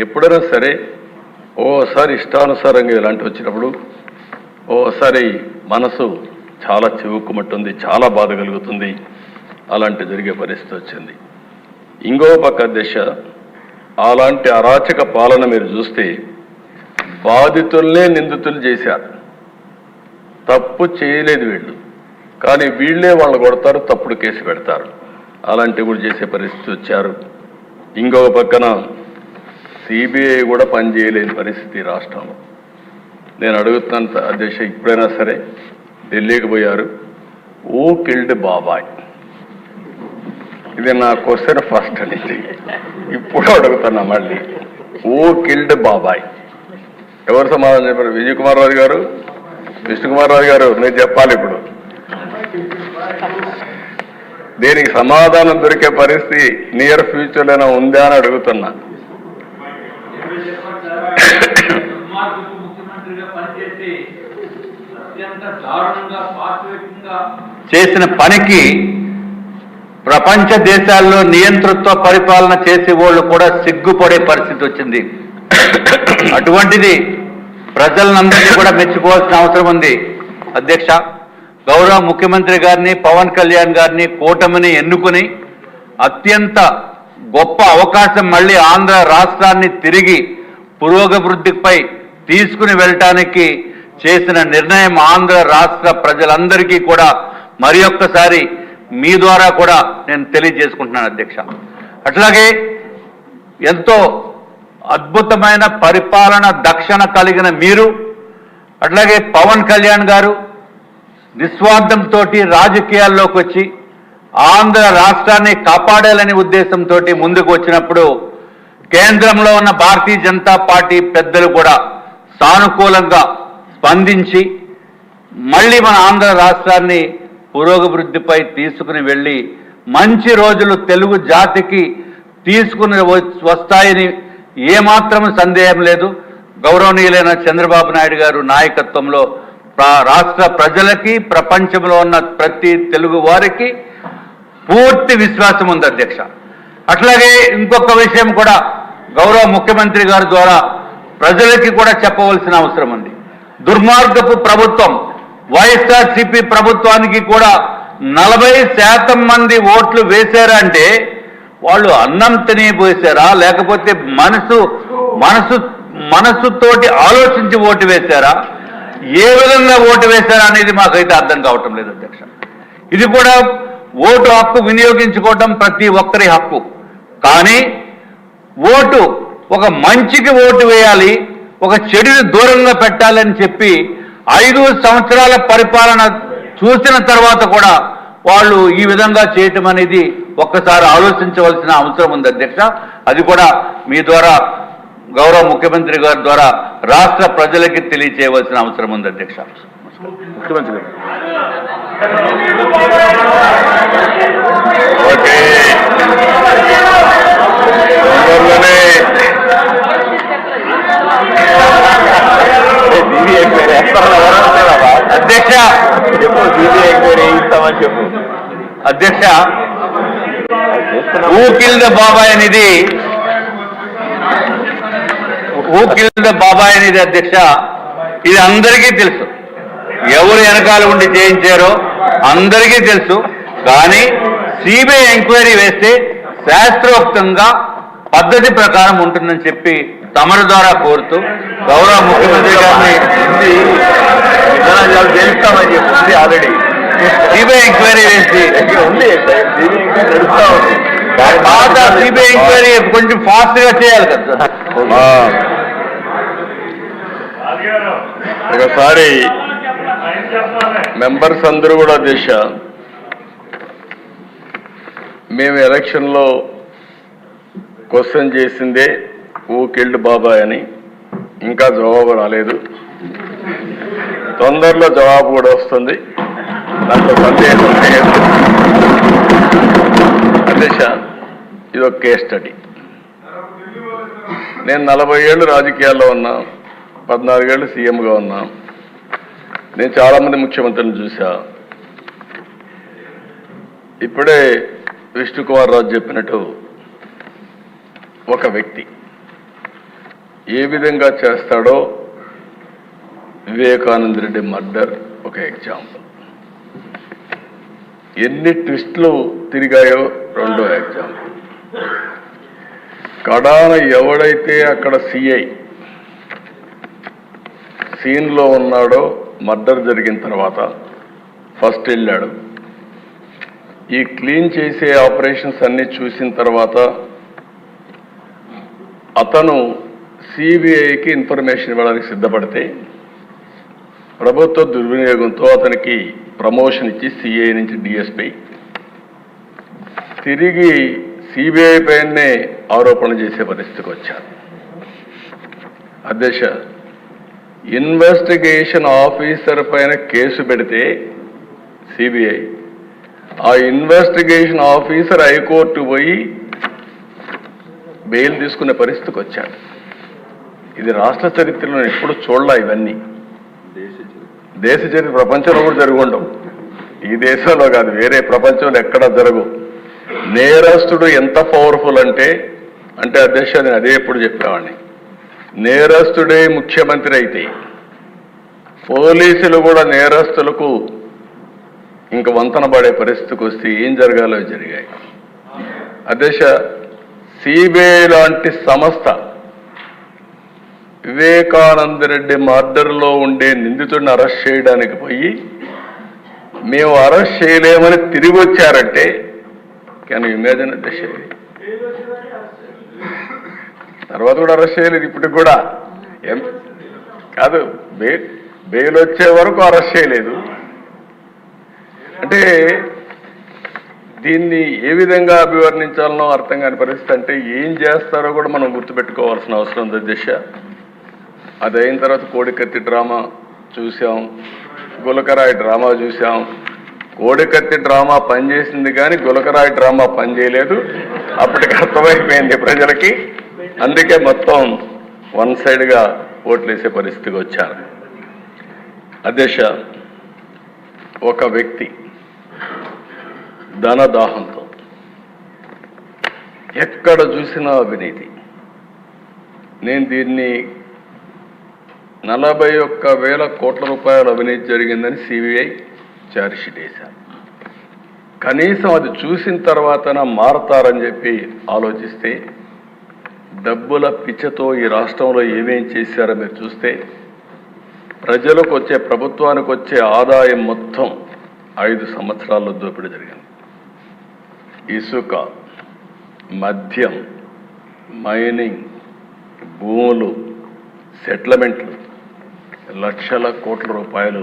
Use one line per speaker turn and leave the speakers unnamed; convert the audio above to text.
ఎప్పుడైనా సరే ఓసారి ఇష్టానుసారంగా ఇలాంటి వచ్చినప్పుడు ఓసారి మనసు చాలా చివుక్కుమంటుంది, చాలా బాధ కలుగుతుంది. అలాంటి జరిగే పరిస్థితి వచ్చింది. ఇంకో పక్క దిశ అలాంటి అరాచక పాలన మీరు చూస్తే బాధితుల్నే నిందితులు చేశారు. తప్పు చేయలేదు వీళ్ళు, కానీ వీళ్ళే వాళ్ళని కొడతారు, తప్పుడు కేసు పెడతారు. అలాంటివి కూడా చేసే పరిస్థితి వచ్చారు. ఇంకొక పక్కన సిబిఐ కూడా పనిచేయలేని పరిస్థితి రాష్ట్రంలో. నేను అడుగుతున్నాను అధ్యక్ష, ఇప్పుడైనా సరే ఢిల్లీకి పోయారు. ఓ కిల్డ్ బాబాయ్, ఇది నా క్వశ్చన్ ఫస్ట్ అనేది. ఇప్పుడు అడుగుతున్నా మళ్ళీ, ఓ కిల్డ్ బాబాయ్ ఎవరు సమాధానం చెప్పారు? విజయ్ కుమార్ రాజు గారు, విష్ణుకుమార్ రాజు గారు, మీరు చెప్పాలి. ఇప్పుడు దీనికి సమాధానం దొరికే పరిస్థితి నియర్ ఫ్యూచర్లోనే ఉందా అని అడుగుతున్నా.
చేసిన పనికి ప్రపంచ దేశాల్లో నియంతృత్వ పరిపాలన చేసే వాళ్ళు కూడా సిగ్గుపడే పరిస్థితి వచ్చింది. అటువంటిది ప్రజలందరినీ కూడా మెచ్చుకోవాల్సిన అవసరం ఉంది. అధ్యక్ష, గౌరవ ముఖ్యమంత్రి గారిని, పవన్ కళ్యాణ్ గారిని, కూటమిని ఎన్నుకుని అత్యంత గొప్ప అవకాశం మళ్ళీ ఆంధ్ర రాష్ట్రాన్ని తిరిగి పురోగభివృద్ధిపై తీసుకుని వెళ్ళటానికి చేసిన నిర్ణయం ఆంధ్ర రాష్ట్ర ప్రజలందరికీ కూడా మరి ఒక్కసారి మీ ద్వారా కూడా నేను తెలియజేసుకుంటున్నాను అధ్యక్ష. అట్లాగే ఎంతో అద్భుతమైన పరిపాలన దక్షణ కలిగిన మీరు, అట్లాగే పవన్ కళ్యాణ్ గారు నిస్వార్థంతో రాజకీయాల్లోకి వచ్చి ఆంధ్ర రాష్ట్రాన్ని కాపాడాలనే ఉద్దేశంతో ముందుకు వచ్చినప్పుడు కేంద్రంలో ఉన్న భారతీయ జనతా పార్టీ పెద్దలు కూడా సానుకూలంగా స్పందించి మళ్ళీ మన ఆంధ్ర రాష్ట్రాన్ని పురోగభివృద్ధిపై తీసుకుని వెళ్ళి మంచి రోజులు తెలుగు జాతికి తీసుకుని వస్తాయని ఏమాత్రం సందేహం లేదు. గౌరవనీయులైన చంద్రబాబు నాయుడు గారు నాయకత్వంలో రాష్ట్ర ప్రజలకి, ప్రపంచంలో ఉన్న ప్రతి తెలుగు వారికి పూర్తి విశ్వాసం ఉంది అధ్యక్ష. అట్లాగే ఇంకొక విషయం కూడా గౌరవ ముఖ్యమంత్రి గారి ద్వారా ప్రజలకి కూడా చెప్పవలసిన అవసరం ఉంది. దుర్మార్గపు ప్రభుత్వం వైఎస్ఆర్సీపీ ప్రభుత్వానికి కూడా 40% మంది ఓట్లు వేశారంటే వాళ్ళు అన్నం తినిపోసారా, లేకపోతే మనసుతోటి ఆలోచించి ఓటు వేశారా, ఏ విధంగా ఓటు వేశారా అనేది మాకైతే అర్థం కావటం లేదు అధ్యక్ష. ఇది కూడా ఓటు హక్కు వినియోగించుకోవటం ప్రతి ఒక్కరి హక్కు. కానీ ఓటు ఒక మంచికి ఓటు వేయాలి, ఒక చెడుని దూరంగా పెట్టాలని చెప్పి 5 సంవత్సరాల పరిపాలన చూసిన తర్వాత కూడా వాళ్ళు ఈ విధంగా చేయటం అనేది ఒక్కసారి ఆలోచించవలసిన అవసరం ఉంది అధ్యక్ష. అది కూడా మీ ద్వారా గౌరవ ముఖ్యమంత్రి గారి ద్వారా రాష్ట్ర ప్రజలకి తెలియచేయవలసిన అవసరం ఉంది అధ్యక్ష.
ముఖ్యమంత్రి ఓకే,
అధ్యక్ష
చెప్పు
అధ్యక్ష, హూ కిల్డ్ బాబాయ్ అనేది అధ్యక్ష, ఇది అందరికీ తెలుసు. ఎవరు వెనకాల ఉండి చేయించారో అందరికీ తెలుసు. కానీ సిబిఐ ఎంక్వైరీ వేస్తే శాస్త్రోక్తంగా పద్ధతి ప్రకారం ఉంటుందని చెప్పి తమరి ద్వారా కోరుతూ గౌరవ ముఖ్యమంత్రి గారిని
తెలుస్తామని చెప్పింది. ఆల్రెడీ
సిబిఐ ఎంక్వైరీ వేసి
ఉంది, నడుస్తా ఉంది.
పాత సిబిఐ ఎంక్వైరీ కొంచెం ఫాస్ట్ గా చేయాలి కదా.
ఒకసారి మెంబర్స్ అందరూ కూడా దేశ మేము ఎలక్షన్లో క్వశ్చన్ చేసిందే ఓ కిల్డ్ బాబాయ్ అని. ఇంకా జవాబు రాలేదు, తొందరలో జవాబు కూడా వస్తుంది, దాంట్లో సందేహం లేదు అధ్యక్ష. ఇది ఒక కేస్ స్టడీ. నేను 40 ఏళ్ళు రాజకీయాల్లో ఉన్నా, 14 ఏళ్ళు సీఎంగా ఉన్నా. నేను చాలామంది ముఖ్యమంత్రులను చూసా. ఇప్పుడే విష్ణుకుమార్ రాజు చెప్పినట్టు ఒక వ్యక్తి ఏ విధంగా చేస్తాడో వివేకానంద రెడ్డి మర్డర్ ఒక ఎగ్జాంపుల్. ఎన్ని ట్విస్టులు తిరిగాయో రెండో ఎగ్జాంపుల్. కడాన ఎవడైతే అక్కడ సిఐ సీన్లో ఉన్నాడో మర్డర్ జరిగిన తర్వాత ఫస్ట్ వెళ్ళాడు. ఈ క్లీన్ చేసే ఆపరేషన్స్ అన్ని చూసిన తర్వాత అతను సిబిఐకి ఇన్ఫర్మేషన్ ఇవ్వడానికి సిద్ధపడితే ప్రభుత్వ దుర్వినియోగంతో అతనికి ప్రమోషన్ ఇచ్చి సిఐ నుంచి డిఎస్పీ తిరిగి సిబిఐ పైనే ఆరోపణలు చేసే పరిస్థితికి వచ్చారు. అధ్యక్ష, ఇన్వెస్టిగేషన్ ఆఫీసర్ పైన కేసు పెడితే సిబిఐ, ఆ ఇన్వెస్టిగేషన్ ఆఫీసర్ హైకోర్టు పోయి బెయిల్ తీసుకునే పరిస్థితికి వచ్చాడు. ఇది రాష్ట్ర చరిత్రలో ఎప్పుడు చూడలే. ఇవన్నీ దేశ చరిత్ర ప్రపంచంలో కూడా జరిగి ఉండవు. ఈ దేశంలో కాదు, వేరే ప్రపంచంలో ఎక్కడా జరగవు. నేరస్తుడు ఎంత పవర్ఫుల్ అంటే అధ్యక్ష, నేను అదే ఎప్పుడు చెప్పేవాడిని, నేరస్తుడే ముఖ్యమంత్రి అయితే పోలీసులు కూడా నేరస్తులకు ఇంక వంతన పడే పరిస్థితికి వస్తే ఏం జరగాలో జరిగాయి. అధ్యక్ష, సిబిఐ లాంటి సంస్థ వివేకానంద రెడ్డి మర్డర్లో ఉండే నిందితుడిని అరెస్ట్ చేయడానికి పోయి మేము అరెస్ట్ చేయలేమని తిరిగి వచ్చారంటే కెన్ యు ఇమాజిన్ అధ్యక్ష? తర్వాత కూడా అరెస్ట్ చేయలేదు. ఇప్పటికి కూడా కాదు, బెయిల్ వచ్చే వరకు అరెస్ట్ చేయలేదు. అంటే దీన్ని ఏ విధంగా అభివర్ణించాలనో అర్థం కాని పరిస్థితి. అంటే ఏం చేస్తారో కూడా మనం గుర్తుపెట్టుకోవాల్సిన అవసరం ఉంది అధ్యక్ష. అది అయిన తర్వాత కోడికత్తి డ్రామా చూసాం, గులకరాయి డ్రామా చూసాం. కోడికత్తి డ్రామా పనిచేసింది కానీ గులకరాయి డ్రామా పనిచేయలేదు. అప్పటికి అర్థమైపోయింది ప్రజలకి. అందుకే మొత్తం వన్ సైడ్గా ఓట్లేసే పరిస్థితికి వచ్చారు. అధ్యక్ష, ఒక వ్యక్తి ధనదాహంతో ఎక్కడ చూసినా అవినీతి. నేను దీన్ని 41,000 కోట్ల రూపాయల అవినీతి జరిగిందని సిబిఐ ఛార్జ్షీట్ వేశారు. కనీసం అది చూసిన తర్వాత మారతారని చెప్పి ఆలోచిస్తే డబ్బుల పిచ్చతో ఈ రాష్ట్రంలో ఏమేం చేశారో మీరు చూస్తే ప్రజలకు వచ్చే, ప్రభుత్వానికి వచ్చే ఆదాయం మొత్తం 5 సంవత్సరాల్లో దోపిడీ జరిగింది. ఇసుక, మద్యం, మైనింగ్, భూములు, సెటిల్మెంట్లు, లక్షల కోట్ల రూపాయలు